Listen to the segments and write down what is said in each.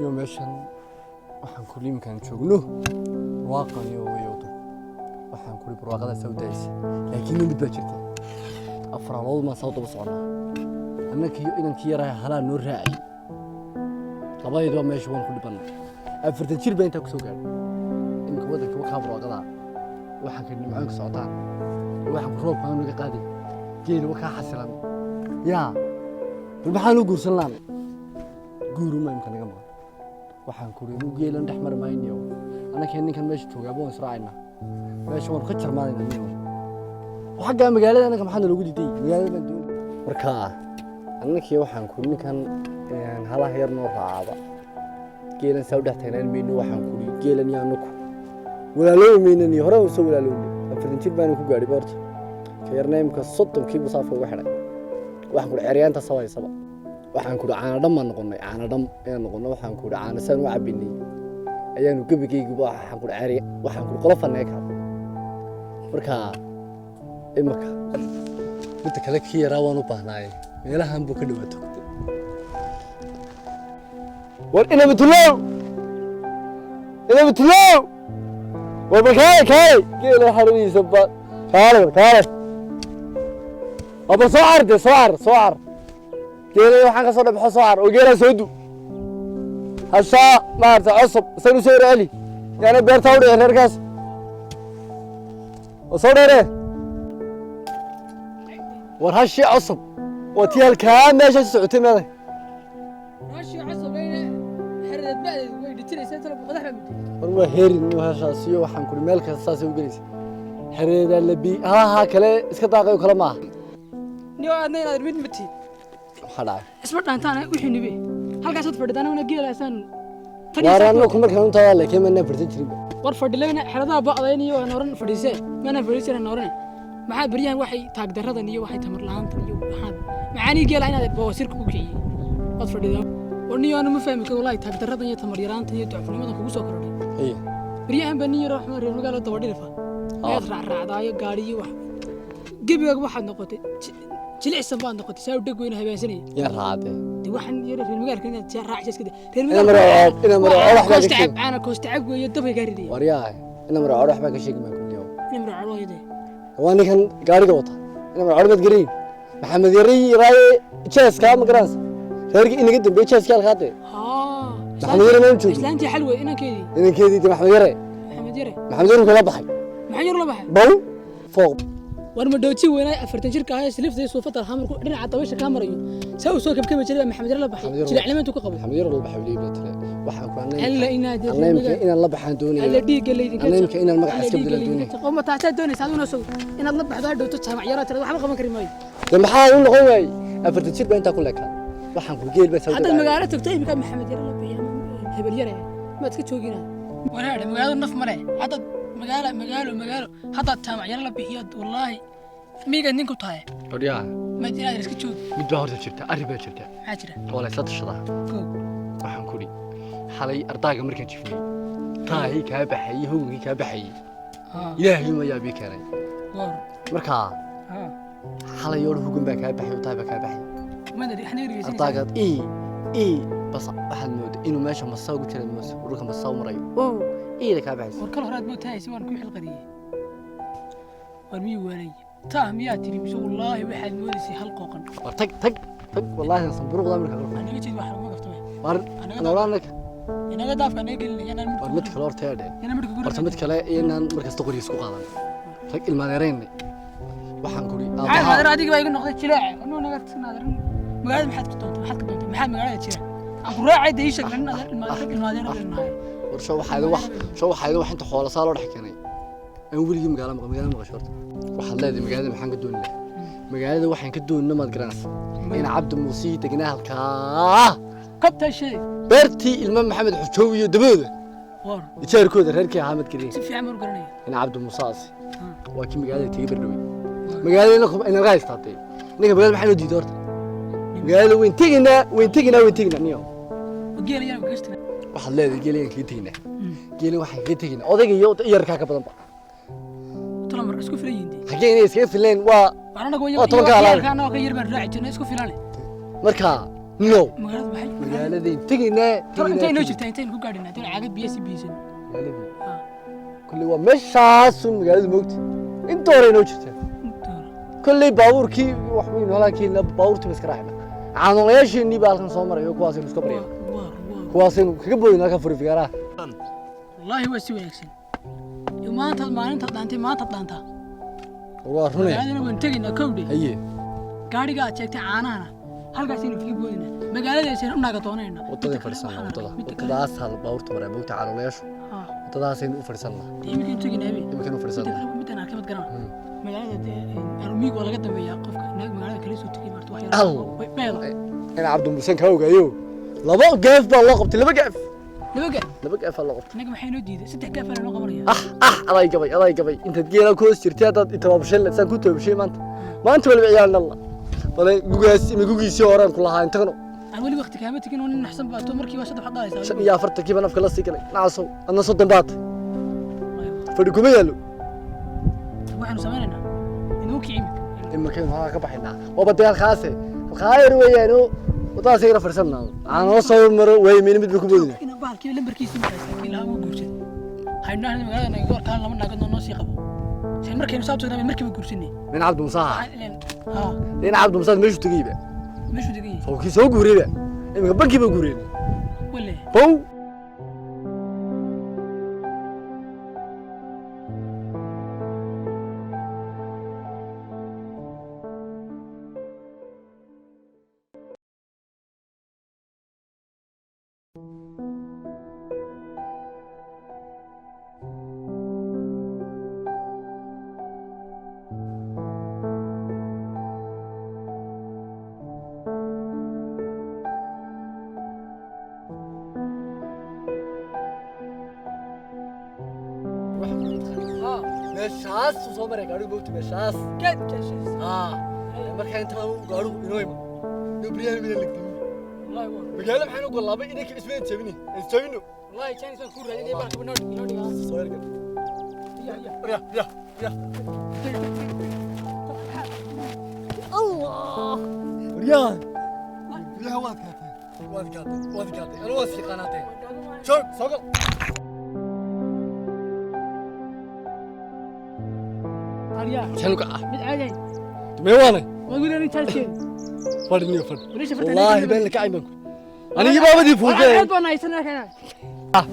يوم عشان waxaan ku liimkan joogno waaqani oo wayoodo waxaan ku barwaaqada Sawdays laakiin mid baa jirta afraalood ma soo daba socnaa annakii inankii yaraa halaa noo raacay labadeedba meesha waan ku dhibanay afarta jir baa inta ku soo gaaray imka wadanka waxa barwaaqada waxaan ka nimcaan ka socdaan waxaan roobka aan uga qaaday geel waxa xasilan yaa maxaan u guursan laanay guuru ma imka naga maqan waxaan ku reeyo geelan dhaxmar maayniyo anaka ninkan meesha jooga baan israacayna meesha waan ka jarmaadayna niyo waxa magaalada anaka maxaa lagu diiday magaalada baan doon marka anaka waxaan ku ninkan halaha yar noo raacaba geelan soo dhaxtaynaan meeyno waxaan ku geelan yaanku walaalow meeynan hore oo soo walaalow afartan jir baan ku gaadhay boorta ka yarneemka 30 kii musaafo uga xidhay waxaan ku ciyaaryaanta sawaysaba waxaan ku caana dham ma noqonay caana dham inaan noqono waxaan ku caana san u cabinay ayaanu gabigeygu waxaan ku ciyaariy waxaan ku qolofanay ka marka imaka mid kale ki yaraa waan u baahnaay meelahan buu ka dhawaato war ina bitulow war bakay geela xariisa ba kaale aba soo ar geela waxaan ka soo dhabaxo soo ar oo geela soo du hasha maarta cusub sanu soo raali yaana beerta u dhigay reerkaas oo soo dheere war hashi cusub oo tiyal ka meesha socotay meeday hashi cusub ayna xirad baad way dhitiraysaa talo qodax ma mid war waa heerin waxaasiyo waxaan ku meel ka saasay u galaysa xirada labi ha kale iska daaqay kala ma niyo aadna inaad mid mati xadaa isma dhaantaana wixii nibe halkaas aad fadhidana wana geelaysan warano kuma kan inta la keenana fartan jirin war fadhilayna xiradaha baqdayn iyo aan oran fadhiisay mana fadhiisana oran maxaa bariyahan waxay taag daradan iyo waxay tamar la'aanta iyo waxaan macaani geela inaad boosirka ku kiciyay wad fadhidaa ونيو أنا مفهمي كولاي تقدر رضي تمر يران تني تعرفني ما تقول سكر لي. إيه. بريان بني يروح مرة قالوا تودي لفا. يزرع رعداية قاري واحد. جيب يا واحد نقطة. شلي السبان نقطة ساوي دقوين هاي بسني. يا رعدة. دي واحد يروح في المجال كنا تجرع عشان كده. أنا مرة أروح بقى شيء. أنا كوستعب ويدبي قاري دي. ورياه. أنا مرة أروح بقى شيء ما كل يوم. أنا مرة أروح يدي. وأنا كان قاري قوطة. أنا مرة أروح بتقرين. محمد يري راي تشيس كام قراص. فرق إنك قدم بيتشاس كال خاطئ. محمد يري ما نشوف. إسلامتي حلوة إنا كذي. إنا كذي أنت محمد يري. محمد يري كلا بحي. محمد يري بحي. بو فوق. وأنا مدوتي وأنا أفرتن شركة هاي سلفت زي صوفة الحمر كلنا عطويش كاميرا سووا سوق بكم كذا محمد يري بحي. شيل علامته كقبل. محمد يري بحي ولي بيتله. وحنا كنا. إلا إنا دي. أنا يمكن إن الله بحي دوني. إلا دي قال لي. أنا يمكن إن المقع سكب دوني. قوم تعتاد دوني سادونا سو. إن الله بحي دار دوت تسمع يرى ترى وحنا قام كريماي. لما حاول نقول أفرتن شركة أنت أقول لك. waxaan ku geel baa hadda magaalo tagtay imka maxamed yar la bixiyo hebel yar ma iska joogina walaal magaalo naf mare hadda magaalo hadda taamac yar la bixiyo wallahi miga ninku tahay wariyaa ma jira iska joog mid baa horta jirta arrin baa jirta maxaa jira toolay sadashada waxaan ku dhig xalay ardayga markaan jifnay taay ka baxay hawgii ka baxay ilaahay ma yaabi keenay marka xalay yar hugum baa ka baxay taay baa ka baxay مدري احنا يريسين طاقت اي بس واحد مود انه ماشي مساو قلت له وركم مساو مري اي لك ابعد وركل هراد مو تاي سوان كل القضيه ورمي ولي تام يا تري مش والله واحد مورسي حلقوقن تق والله صبر والله مرك انا جيت واحد ما قفت انا وراك انا دافك انا قال لي انا ورمت كلور تاده انا مرك قول ورمت كلا ان مركز تقول يسكو قادن تق المادرين waxaan ku ri هذا راديق باي noqday jilaac inuu naga tanaadrin magaalada maxaad ka doontaa maxaa magaalada jira aan ku raacay deesha galna ilmaadeen warsho waxaad wax inta xoolo saar loo dhaxkeenay aan wiliga magaalada maqashorta waxa leedahay magaalada maxaan ka doonaa magaalada waxaan ka doonaa maad garanaysa in Cabdi Muuse degnaa halka qabta shay beerti ilma Maxamed Xujow iyo dabooda war ijaarkooda reerkii Ahmed Kariim si fiican ma garanay in Cabdi Muuse waa kii magaalada tigir dhaway magaalada in laga haystaatay ninka magaalada maxay diiday horta magaalada weyn tigina niyo geela yar gashtay waxa leedahay geela kii tigina geela waxa ka tigina odayga iyo yarka ka badan ba tala mar isku filayeen hageen iska fileen waa anana gooyo yarka ka yar baan raaci jirnay isku filaan marka no magaalada maxay magaaladii taginaa intay noo jirtaa intaynu ku gaadhinaa intaynu caagad biyo si biisan magaaladii kulli waa meeshaas magaalada moogta inta hore inoo jirtaa kulli baabuurkii wax weyn halaakiina baabuurtii iska raacna caanolayaasheenii baa halkan soo marayo kuwaasaynu iska bariyay kuwaasaynu kaga boodina ka furi figaaraha wallaahi waa si wanaagsan maalinta dhaantaa waa runay magaaladana waan tegaynaa kowdhe haye gaadhiga aad sheegtay caanahana halkaasaynu kaga boodina magaaladaasaynu u naaga doonayna waddaday fadhisanaa waddadaas hal baabuurta maraa moogta caanolayaashu waddadaasaynu u fadhisanaa iminkaan tegaynaa iminkaan u fadhisanaa midaan arkay mad garana magaalada armiig waa laga dambeeyaa qofka magaalada kale soo tegay marta wax yar ina cabdumuusan ka ogaayo laba gaaf baa loo qabtay laba gaaf loo qabtay anaga maxay noo diiday saddex gaaf ayaa noo qabanaya aday gabay intaad geela ku hoos jirtay haddaad itabaabshay saan ku toobshay maanta waliba ciyaal nalla balay gugaas gugiisii horaan ku lahaa intagno aan wali waqti kaama tegin oo nin naxsan baato markii waa saddex qaadaysaa 45 kiiba nafka la sii galay naaso adna 30 baad fadhi kuma yaalo waxaanu samaynaynaa inuu kicin imakan waxa ka baxaynaa waba deel khaase khayr weeyaan wadaas ayna farsanaa aan oo soo maro way mid ku boodina ina baalkii lambarkiisa maraysa ilaa uu guursaday haynaa magaalada naga goor kaan lama naagad noo sii qabo shay markaynu soo tagnaa markiiba guursanay min abdu musaha nin abdu musaha meeshu tagayba fawkii soo guuriyay imika bankiiba guuriyay wale bow meeshaas soo maray gaadhigu boogti meeshaas markaa inta gaadhigu inoo ima dubriyaha mina lagdimi magaalo maxaan u golaabay idinka ismeen jabini isjabino wallahi chance waan ku raadinay baa kabnaa inoo dhigaa soo yarga ya Allah riyaan biyaha waad gaatay ana waa sii qanaatay joog soo gal شنو مد عادي تميوانه ما اقول انا تشالشين فردني والله يبان لك عيبك انا يبا بدي فوق حلو انا يسنك انا ها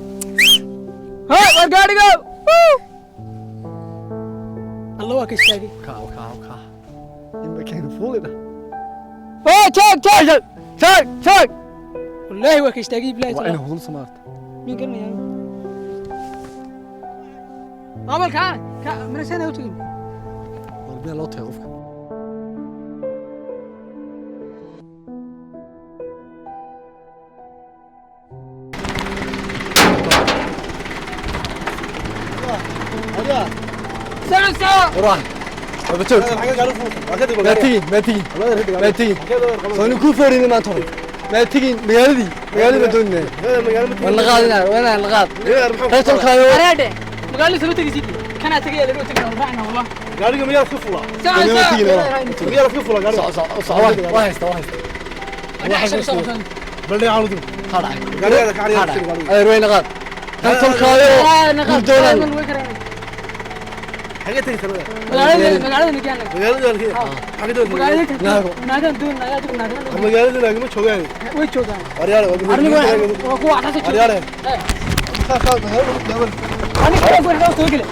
ورقاري جو الله واكش تاقي كاو إما كان فوق ده شاك والله واكش تاقي بلاي وانا هون سمارت مين قلنا يا عمل كان من سنه وتقول ربنا لا تهوفك ساعة وراح بتشوف ما تيجي سوني كوفرين ما تروح ما تيجي مقالدي بدون ولا غادنا وانا الغاد هاتوا خايو اريد مقالي سلو تجي سيدي كان تجي لو تجي رفعنا والله قالوا مياه كفله ساعة مياه كفله قالوا واحد بلدي عاودوا خلاص قالوا لك عليه قالوا وين غاد هاتوا خايو حاجتي سنه مقالي نجانا مقالي حاجتي مقالي نادن دون نادن مقالي لا ما جوغان way joogan aryaale waa kuwa xasan joogan aryaale aniga ku xidho soo gale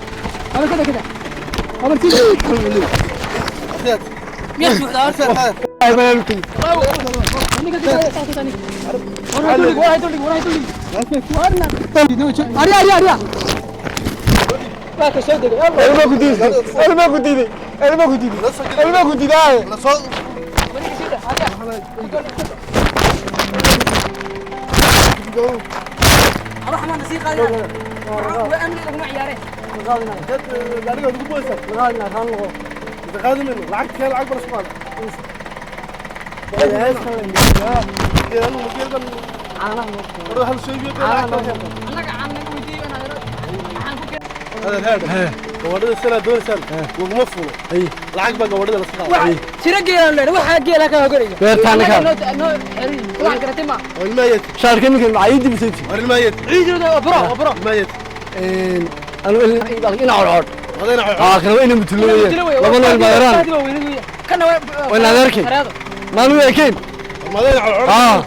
ama kida ama tii أخيات مين سوحدار ay ma lukay aniga kida taas tani wara duli arya waa ka soo degay أنا ما كنت لا صوت اروح انا نسيق هذا وامن لكم عياره قالوا لك بوسه غادنا خان لغو تقادم منه لعب كان لعب بس مال روح الشيء انك عامل ودي هذا هذا قوارد السنة دول سنة ومفهوم أي لعب بقى قوارد الأصحاب tira geelan leeyahay waxa geela ka hogoriga beertaan ka no xiri wax kartay ma والميت shaarka ninkan maayidi bisayti والميت ciidooda bro الميت anu ina cod هذين kana ina mutulooyay laba nool bayraan kana wala adeerkay maanu eekeen هذين على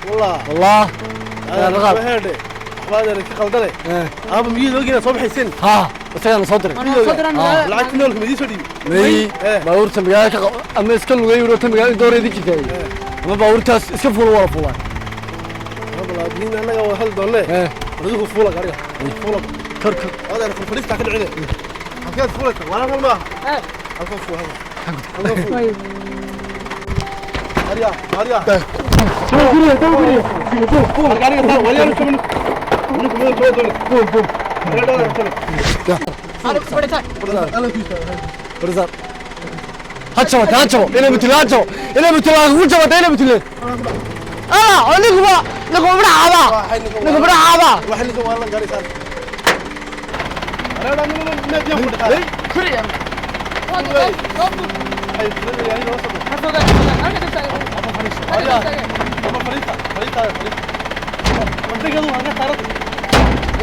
والله والله هذا رقم هذا هذا قلدله ابو ميد وجهنا صبح السن ها isagana soo diray ana soo diran lacagta noolka ma soo dhiibay may baabuurta magaalada ka ama iska lugay urota magaalada dooreedi jirtay ama baabuurtaas iska fuul wala fuulaan والله دين anaga waa hal doole radu fuula gariga fuula karka هذا انا فلفلت كده عينه حكيت فولك وانا قال ما halka fuula halka fuula هريا هريا gariga taa wali aan kubin ninka meel soo doole boom boom ana fadhitaa برزار هاتشو إلى بتلاتشو إلى بتلاتشو وش بتاع إلى بتلات نقوم برا هذا واحد اللي والله قاري صار انا ما بدي اخذ كريم هاي يعني وصل اما فريقه منطقه دو انا صارت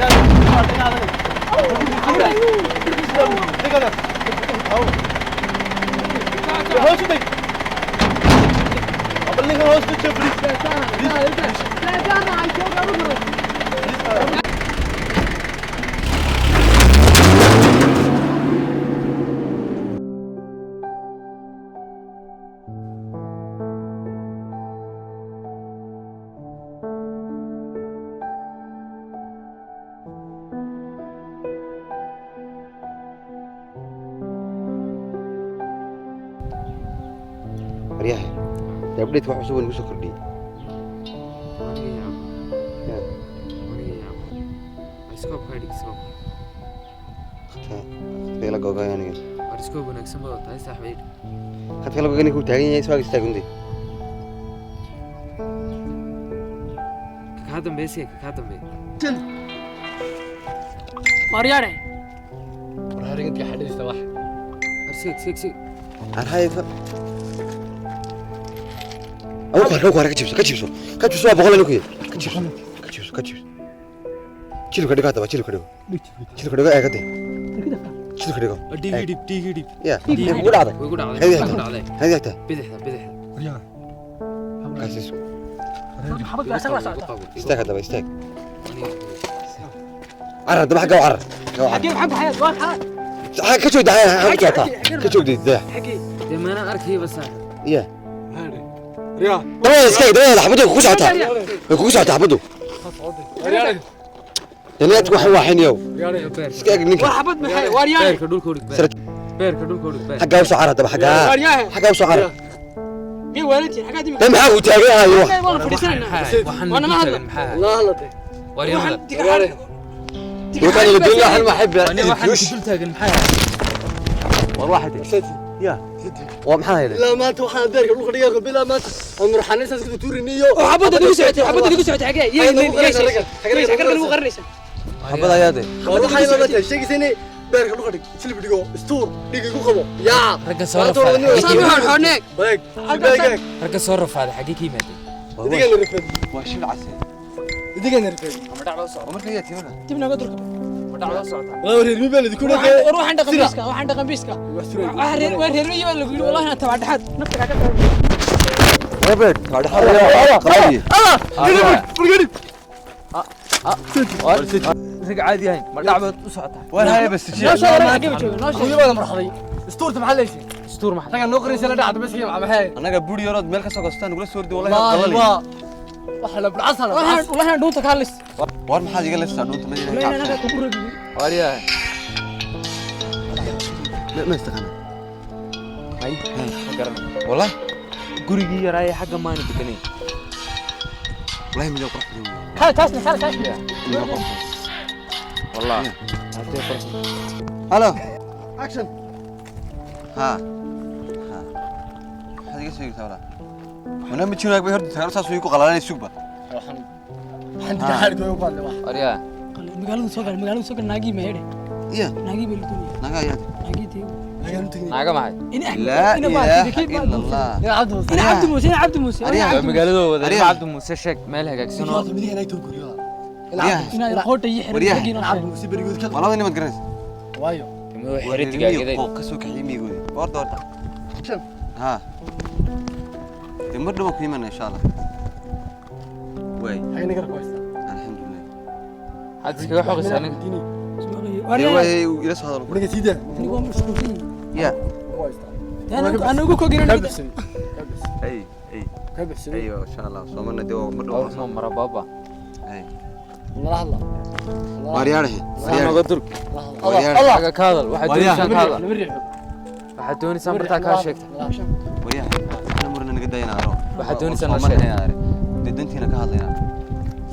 يا هذا هو شو بك قبل لي هو شو بريس لا جانا عايز رياح يا بديت واحد سوى نقص كردي اسكوب هاي اسكوب خذ لك جوجا يعني اسكوب ونكسب بقى هاي صاحبي خذ لك جوجا نقول تاعي يسوى يستاجندي كهادم بيسي كهادم بي ماريانه هذا أنت حدث صباح سيك هاي أوكي كتشيبسو بقول لك كتشيبسو شيلو كده كده شيلو كده إيه كده شيلو كده دي يا وقول هذا ويقول عليه هذا هذا بدح كاسيس محمد بس ساعه استاك هذا استاك عرض ده حاجه وعرض حقي محمد حياه واحد كتشو ده كتشو ده حقي ما انا اركي بس يا ريا ده استاك ده حبده كوش عطا حبده يعني أتوقع واحد يوم. سكاك نيك. وحبط محي واريان. بير كدول كودك بير. حقه وسعره ده حقه. حقه وسعره. مين والدي حقه دي. ده محاو تاجي أيوة. والله فريسنا. وأنا ما هذا. الله الله ده واريان. وكان الدنيا حلم أحب. أنا واحد كدول تاجي محاي. والواحد. يا. ومحاي ده. لا ما أنت واحد دارك الوقت رجالك بلا ما أمر حنيس أسكت توري نيو. وحبط دي قصعت حقه. يا حقه لو غرنيسه. حبض ياده. والله حي ما بتشي شيء سني بارك الوقت شيل بديجو استور ديجو قبو يا رجع صرف هذا صار حنك. بايك بايك رجع صرف هذا حقيقي مادي. ديجا نرفد. واشيل العسل. ديجا نرفد. عمرك يا تيمنا. تبنا قدرك. والله ريمي بلد يكون روح عند قميصك روح عند قميصك وين ريمي والله انا تبع حد نفسك يا بيت هذا حرام رجع عادي هاي ما لعبة وسعتها وين هاي بس لا شيء ما عجبك كل ما مرحضي استورت محل شيء ستور محل تاع نقري سنه دعت بس هي مع هاي انا قبودي يرد ملك سوقستان نقول سوردي والله وحلا بالعسل والله انا دونتك هالس وار ما حد يقول لسه دوت ما لا انا كبر واريا ما استغنى هاي والله gurigii yaraay xagga maana deganay والله مليون قرح خالد تاسني خالد والله هاتي فرق هلا اكشن ها هذه ايش سويت ولا وانا متشونا بيهرد تغير ساسو يكو قلالين السوق با حد حد ويقال اريا magaalada soo gal naagi ma yeedhay يا naagi baa la doonaya نغا يا naagi tii naaga maxay in axmed لا in إله إلا الله يا عبد الموسى in cabdi muuse in cabdi muuse أريها. magaaladooda Ariga. cabdi muuse sheeg meel hagaagsan oo مدي هنا يتوكل وريها inaad qoota iyo وريها. xirin عبد الموسى بريود كذا والله إني ما تقرنس وايو xiritigaageeday فوق كسوك حيمي يقول ورد ورد شن ها تمر دوك يمنا إن شاء الله وي هاي نقرا كويس الحمد لله had iskaga xoqaysaa aniga هو يلس هذا ورقه سيده يا كويس ana ugu kogina كبس أي أي كبس أيوة إن شاء الله صومنا دوا مر oo دوك mara baba أي الله الله ورياره naga dur الله aga ka hadal waxaad doonaysaa ka hadal نمرح waxaad doonaysaa martaa ka sheegta ورياه أنا مرنا نقدر ينارو waxaad doonaysaa ma صومنا sheeg ينارو دنتينا كهذا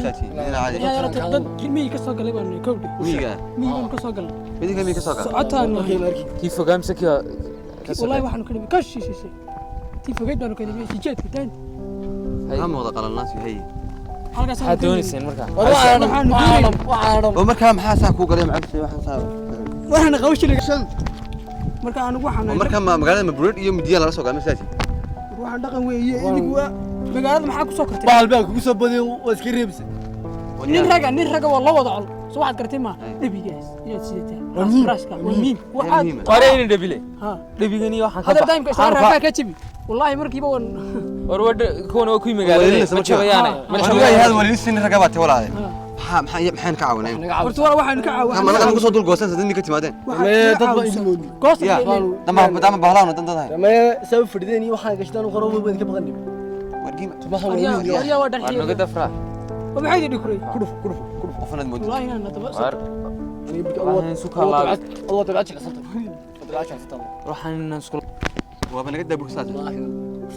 ساتي أنا عادي dad miyii ka soo galay baan kowdhi ميجا miyii baan ka soo galay بدي كم يكسر socotaan kii fogaamsa kii wallahi waxaanu ka dhibay kashi shishe tii fogeyd baanu ka dhibay sijeedka taan هم وضع قال الناس هي halkaas waxaad doonaysaan markaa ومركها محاسة كوكا ليه معك شيء واحد صار waxaana qawshiliga shan marka anigu waxaan ومركها ما مقالة مبرود يوم ديال على سوق مساتي waxaan dhaqan weeye inigu magaalada maxaa ku soo kortay bahal baa kugu soo badiyay waa iska reebsay nin raga waa la wada col soo waxaad gartay ma dhabigaas inaad sidataa raaska waa miim waxaad warayni dhabile ha dhabigani waxaan ka hada bax daimka isaan raafaa ka jibi wallahi markiiba wan war wada kuwan oo ku magaalada ma jabayaane ma شو jabayaane هذا ولي سن رقبات ولا هذا محن كعونين horta wala waxaan ka كم caawinaa أنا قصة دول قوسين صدقني كنت مادين goosta يا دام بهلان ودم ده هاي ما سبب فردين iyo waxaan gashtaan qoro weyn ka baqan ورقيمة tumaha waryaa waa war naga dharxiyo dafra oo maxay idin kuray kuduf وفند مود wallahi inaan nadaba war waxaan isu ka laabay الله تبعت حصلت تبعت حصلت waxaan isku وابن قد أبوك ساتي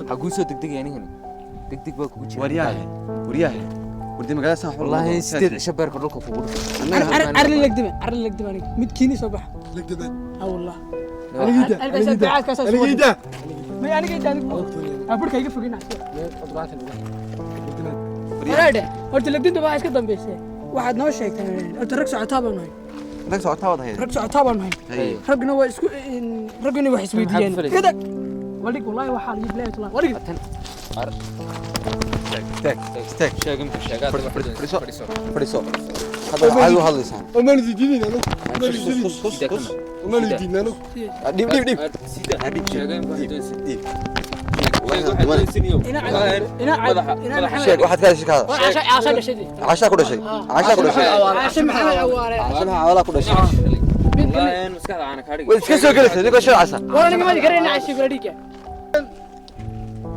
xaguu soo degdegay anigani degdeg baa kugu jira ورياه ودي مقالة سان حول wallahi sideed shabeerka dhulka kugu dhufay arli legdima aniga midkiini soo bax لقدام ha wallah انا جيده may aniga inta anigu aburka iga fogina تبعت walaade horta legdinta baa iska dambeysay waxaad noo sheegtay horta rag socotaa baan nahay لك ساعة تاوض هي rag socotaa baan nahay هي ragna waa isku ragna wax isweydiiyeen Maxaad kada walig wallahi waxa la yiblaay tula walig ستيك sheegin ku sheegaad فريسو هذا عايزه هذا لسان وما نزيدين انا وما sida نزيدين انا ديب ديب ديب sheegin ku doonaysaa ina شيك واحد كذا شيك هذا عشان dhashadii عشاء كل شيء عشاء كل شيء عشان maxamed awaare عشان حوالي كل شيء wallahi maskaxda aan ka dhigay وتكسر كل شيء نقول شو عسى wala niga ma garayna cashii gadiga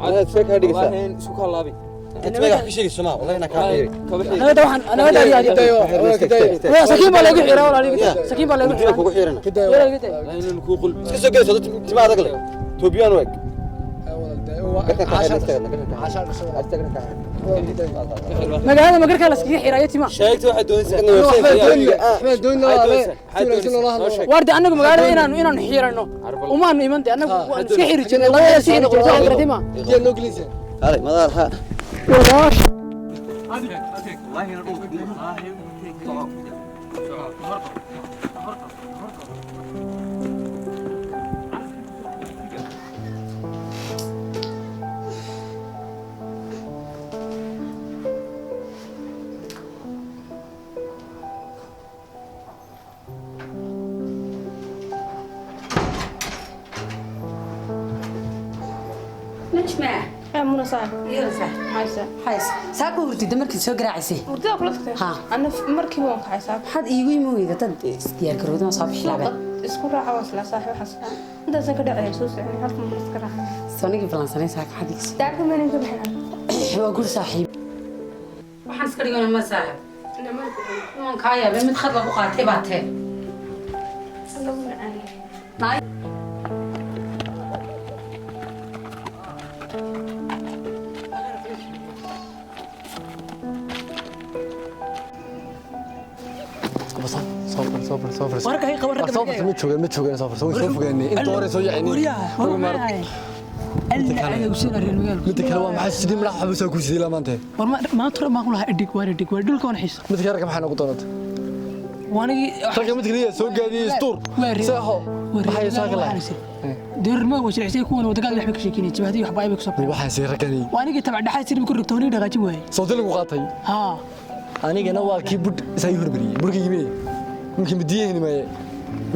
أنا تفك هذيك الساعة wallahi isu ka laabay أنت ما يحكي شيء السماء والله أنا كان anaga waxaan anaga dhariya sakiin baa lagu xiraa wala aniga sakiin baa lagu كده xiraa فوق حيرنا wala aniga wallahi inuu ku qul تكسر كل شيء أنت ما أدرك توبيان ويك magaalada magarka la iskaga xiraayo tima sheegto waxa doonaysaa wardi anagu magaalada inaan xirano umaanu iman de anagu waan iska xiri jirnay labada iska xiri jirnay tima هذا ما دار ها نجمع منى صاحب يرسى حايسة حيس ساكو ورتي دمركي سو قراعسي ورتي كل ها أنا مركي وان حايسة حد ايغو يمو ويدا دد ديار كرودنا صاحب خلابه اسكو راعة وصلة صاحب حسن انت سنك دعي سوس يعني حرف من مسكرة سونيكي فلانساني ساك حديكس دعك من انت بحنا هو قول صاحب waxaan iska dhiganaa ma saaxib waan kaa yaabay mid khad lagu qaatay baa tee صفر warka ay qabar ragga صفر ما تشوغين صفر سوي سوف غني انت وري سو يعني مد كلا waa maxay sidii madax xabus ku sidii lamaantay ma tura ma qulaha edig war dhulka wana xiisa mid kale maxay noqon doontaa wanigi ragga mid kaliya soo gaadiyay stuur Waa ri- saxo waxay soo galaan دير ما وش العسير كون ودقال يحبك شيكيني جبهتي وحبايب يكسب waxaan sii ragani وانا قلت تبع دحاي سير بكل ربتوني دغاجي واي sawdi lagu qaatay ها anigana waa kii bud isay hormariyay burkii yimid mumkin midiyeen ma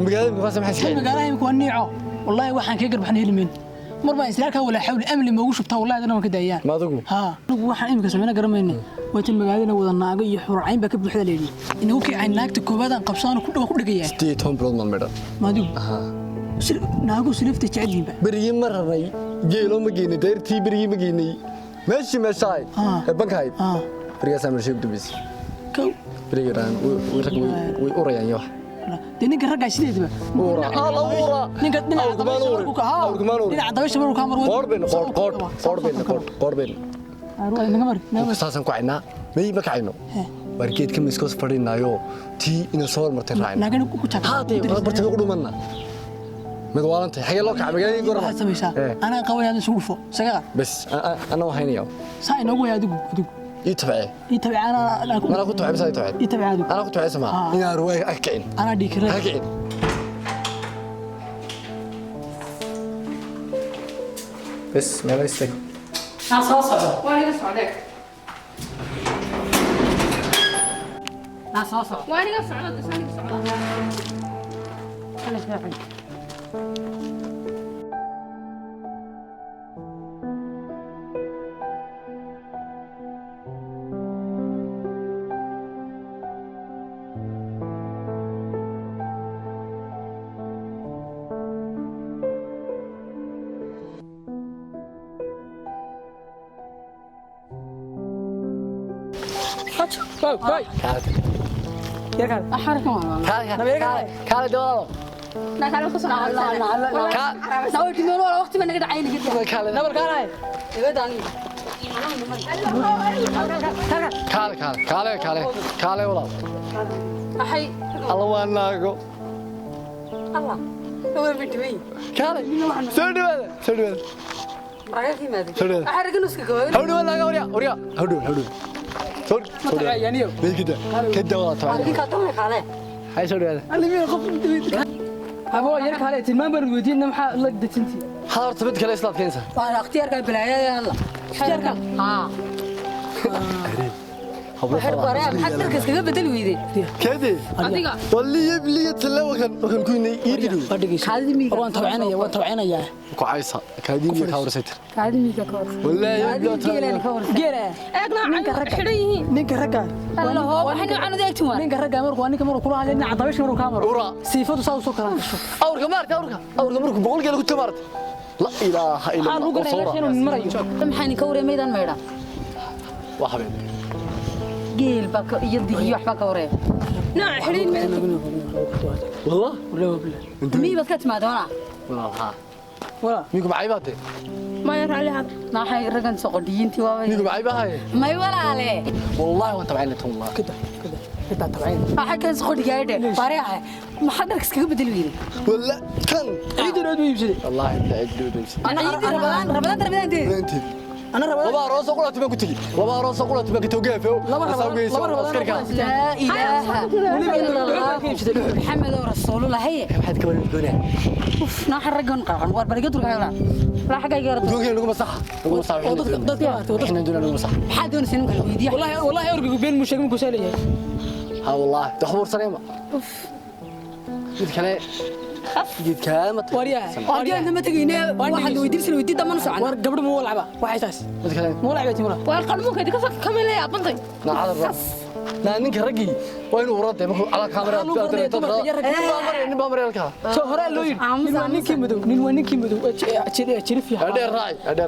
magaalada muqaasam xasan magaalada imku niico wallahi waxaan ka garbaxnay helmin marba islaarka wala xawli amli ma ugu shubtaa wallahi adana ka daayaan ma adigu ها waxaan imika sameeyna garamayna waajin magaalada wada naago iyo xurcayn ba ka buuxda leeyahay inuu kii ay naagta koobadan qabsaan ku dhaw ku dhigayaan 10 bilood man meedha ma adigu naago silifta jacdiinba bariye maranay geelo ma geynay deertii bariye ma geynay meeshii meeshay bankayd bariga samir sheeg dubis kow bariga raan way urayaan wax ninka ragga sideedaba ninka dhinaca dabasha maruu ka mar qorbeen saasan ku caynaa may ma kacayno wargeed ka miskoos fadhinaayo tii ina soo martay raacin naagana ku jaqaa haatay bartay ugu dhumanna مدوالنتي حاجه لو كعبغاني غور انا قوي هذا سوفو سغا بس انا وهينيا ساي نوغو يا دغ يتبع انا كنت عايز يتبع انا كنت عايز اسمع انا رواي اكعين انا ديكرا اكعين بس ما ليستك ها صوصو وانا صعدك ها صوصو وانا صعدت ثاني صعدت انا شايفك باي يا كان احرك والله كان دوالو لا كان خصنا ناوي من ولا وقت ما نقدر عيني قد نبر كان هاي يقدرني كالي والله احي الله واناغو الله هو بيتوي كالي سودو رايك ما ادري سودو احرك نسك كوي هودو ولا وريا هودو سودو يعني كده كده والله تعال هذيك كاتوي خاله هاي سودو اللي مين قف ابو يرك عليه تلمان برودين ما لقدتنتي حضرت بنت كلا اسلام كنسه وانا اختيارك البلايا يلا اختيارك ها حرب قراب حتى كسكه بدل ويدي كده adiga والله يبلي تلاوه كان كويني يديدو هذه ميغا وان توعينيا ku aysa kaadini ka warsayt هذه ميغا كور wallahi geelana ka warsan geela eegna ninka ragga xidhan ninka ragga الله waxaan aan adeegtin waa ninka ragga markuu kula hadlay dhinaca dabasha markuu ka maro siifadu saa soo kala gasho awrka markuu boqol geel ku tamaartay la ilaaha illa aan ugu leeyahay marayo maxaan ka wareemaydan meedha waa habeen geel baka iyo digiyo waxba ka waree نوع حرين والله mii bad ka timaadona والله ولا ميكو معي باتي ما يرى لي هذا naxay ragan soqodiinti waa ميكو معي باهي may walaale والله وانت بعينك والله كده تبعين waxa kan soqodigaade bariyaha ma xadarka iskaga bedel weeyay ولا كان عيد العيد يبسدي والله انت عيد ana rabadaan انت انا ربنا لبا روس قلت ما قلت لي لبا روس قلت ما قلت وقفوا لبا لا اله الا الله محمد رسول الله هي حد كبر الدنيا ناح رجن قرن war bariga durka la xagay gaar دوغي لو مسح لو مسح احنا ندير لو مسح maxaa doonaysan in kala weydiiyo والله ارجو بين مش مكو ساليه ها والله تحور سليمه مid kale جيت كامت وريا wargeedna ma tagaynaa waxaad weydiisan weydii daman socon war gabadh ma walacba waxay taas mid kale ma walacba timura waa qalmuka idinka soo kameelaya bantay نعذر لا نينك رقي وين ورد على كاميرا نبا مري لك soo hore loo yiri nin waa ninkii madow jirif yahay ادير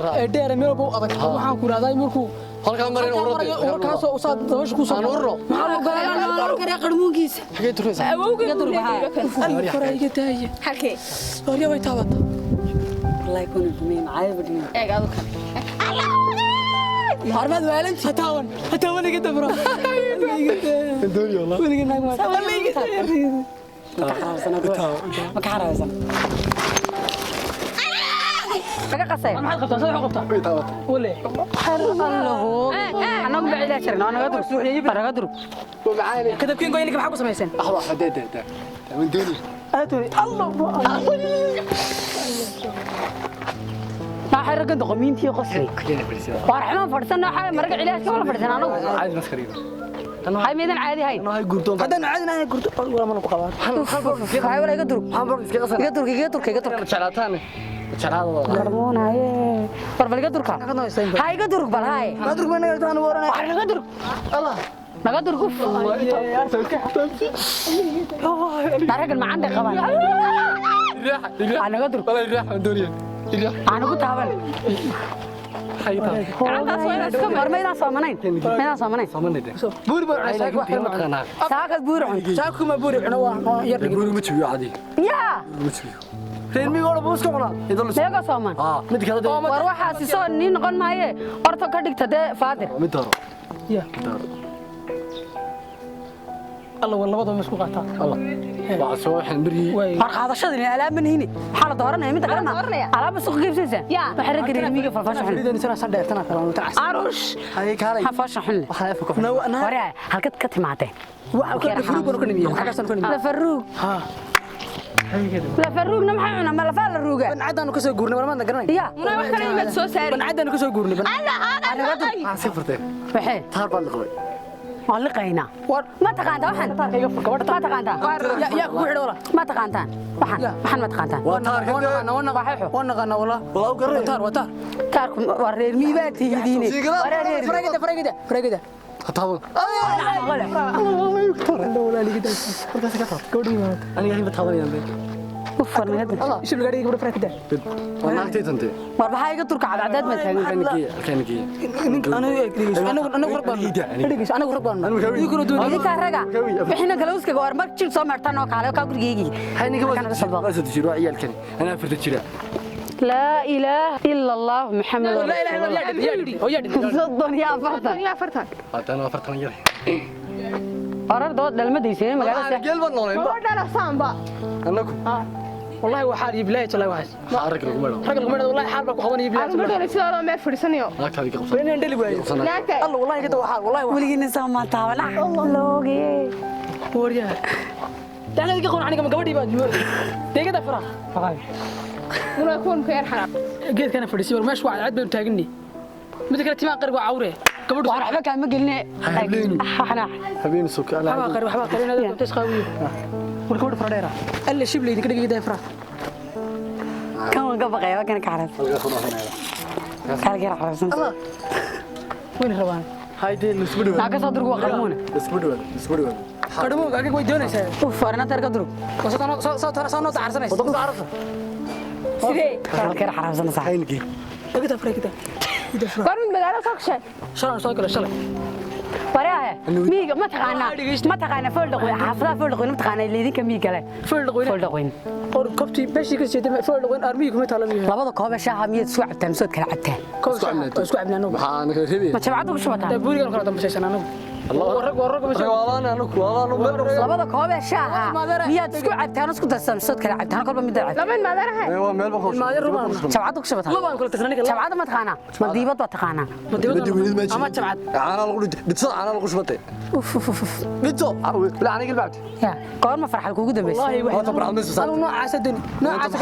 راعي dheer meel buu adag waxaan ku raaday markuu halka marin ورد kaas oo saad dabasha ku soo نورو qarmuunkiisa حكيت تريسا awowga korayga taaya halkee horiya way taabata wallahi kun dumin caayibadin eeg adu kan hormad waalanti hataa waliga dabra دوري والله waliga naag ma ma ka xaraaysan laga qasay maxaad qabtaa soo qabtaa wale الله انا بعيد اشرنا انا قدر سوحي يبقى قدر ومعاني kadabkiin goynka maxaa ku sameeyeen لحظه حدد من دوني ما حرق انت قمينتي قصري وارحمان فرسنا حاجه مرق علاج ولا فرسنا انا عادي مسكرين هاي ميدان عادي هاي انا هاي قرطون هذا عادنا هاي قلت ولا ما نبقى هاي ولا يقدر حمر اسكي قصر يقدر جلاتان جلاد كربون هاي بربل يقدر هاي يقدر بل هاي ما ادري وين قلت انا ورا يقدر الله ما قدر قف نرجل ما عندك قبل انا قدر ولا يريح الدنيا يريح انا قلت هبل حيطان كانت وين اسكم ما صامنين ما صامنين بوري ما ساكت بوري ساكو ما بوري انا يرجع بوري ما تشوي عادي يا ما تشوي ريمي ولا بوس كمنا يدل ميغا صومان mid kale war waxa si soo nin noqon maaye qorto ka dhigta de faadir mid daro يا الله والله وضع مسكو قاطع الله waa soo xilmiri war qaadashadii alaab manini waxa la dooranaya mid garana alaab suuq geebsaysan waxa rag reemiga falfashan إذا نسنا صدق تنا كلام تعس arush hay kaalay xafashan xun waxa ay fuko wara halkad ka timaatay وأكيد فروق بنو كنيمية حاجة سنة كنيمية la faruug ها la faruugna maxay cunaa ma la faal ruuga بنعدنا كسر جورنا ولا ما نقرنا ya Muna wax kale imaad soo saari. بنعدنا كسر جورنا sifirtay waxay taar baa la qabay waan liqaynaa ma taqaanta waxan ma taqaanta يا كوحد ولا ma taqaantaan waxan ma taqaantaan waa taar ونقنا والله walaw garay وتار وتار taarku waa reer miibaad tihidiine فرقده hataabo ولا لي كده aniga himad tabanayaan ufarnagada شوف القريه قبل فرقده wanaagtay tante war maxaa iga turka cadcadaad ma taagan انا غربان يكونوا دون idinka raga wixina kala uskaga war mar jir soo martaan oo kale ka gurigeygi jiro ciyaalkan ana farta jira لا إله إلا الله محمد لا اله الا الله صدق يا فرطة يا fartan. hadana fartan yar قرار دوت دلمديسين magaalada geel baan noolay Oo dhala saamba. anagu والله وحال يبلاي والله واحد xaarag lagu maro رجل قمر والله حال بك وحوان يبلاي Aan madhole sidoo ma fiirsanayo. naagtaadi qabsan بين ندلي واي Naagta. الله والله كده وحال والله weligiina sama taawala looge وريا تعال دقيقة قون عنك قبل يبان دقيقة فرح Muna kuwan ku yar xaraam. جيت كان فريسي ورماش واحد عاد بتاجني متى كانت ما قرب عورة قبل war waxba kaama geline xana habeen suuq ala حبا قرينا هذا تسخوي والكبر فراديرا اللي شيب لي كده كده فرح kan waan ka baqayaa kan ka xaraf kala gaar xarafsan وين الروان haydee isku dhawaad naga soo durgu qarmuuna isku dhawaad قدمو قاعد وين دونيسا uf farna tarka durug صوت تعرسنايس sidee kala gaar xarafsan sax haynkii كده فرق كده War mid magaalo soo gashay. شلون صوت كده شلون waraahe miiga ma taqaana fool dhaqo xaafada fool dhaqo ma taqaana leedinka miiga le فرق وين fool dhaqo اور كبتي باش كده فرق وين ارميك ما تعلمي labada koob ee shaaha miyad soo cabtaan soo kala cabtaan اسكو عبنا نو maxaa anaga reebay ma jabcad ugu shubataan بوري كان كلام بسيسنا نو ورق مش walaana anagu labada koob ee shaaha miyad isku cabtaan isku darsan soo kala cabtaan kolba mid dacad Laba maadaraha. waa meel baqo ما ادري رومان jabcad ugu shubataan ما كل تكنيك jabcad ma taqaana ma diibad waa taqaana ما جمعت caana lagu dhidso caana lagu shubtay uf uf uf dhidso la aniga ilbaabti ya goor ma farxal kugu dambeysay والله waa tabracad meesha انا نوع عسدني نوع عسد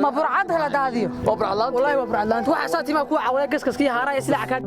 ma burcad la daadiyo waa bracad والله ما برعد انت واحد صوتي ما كو عوله قسقس كي هاراي سلاح كان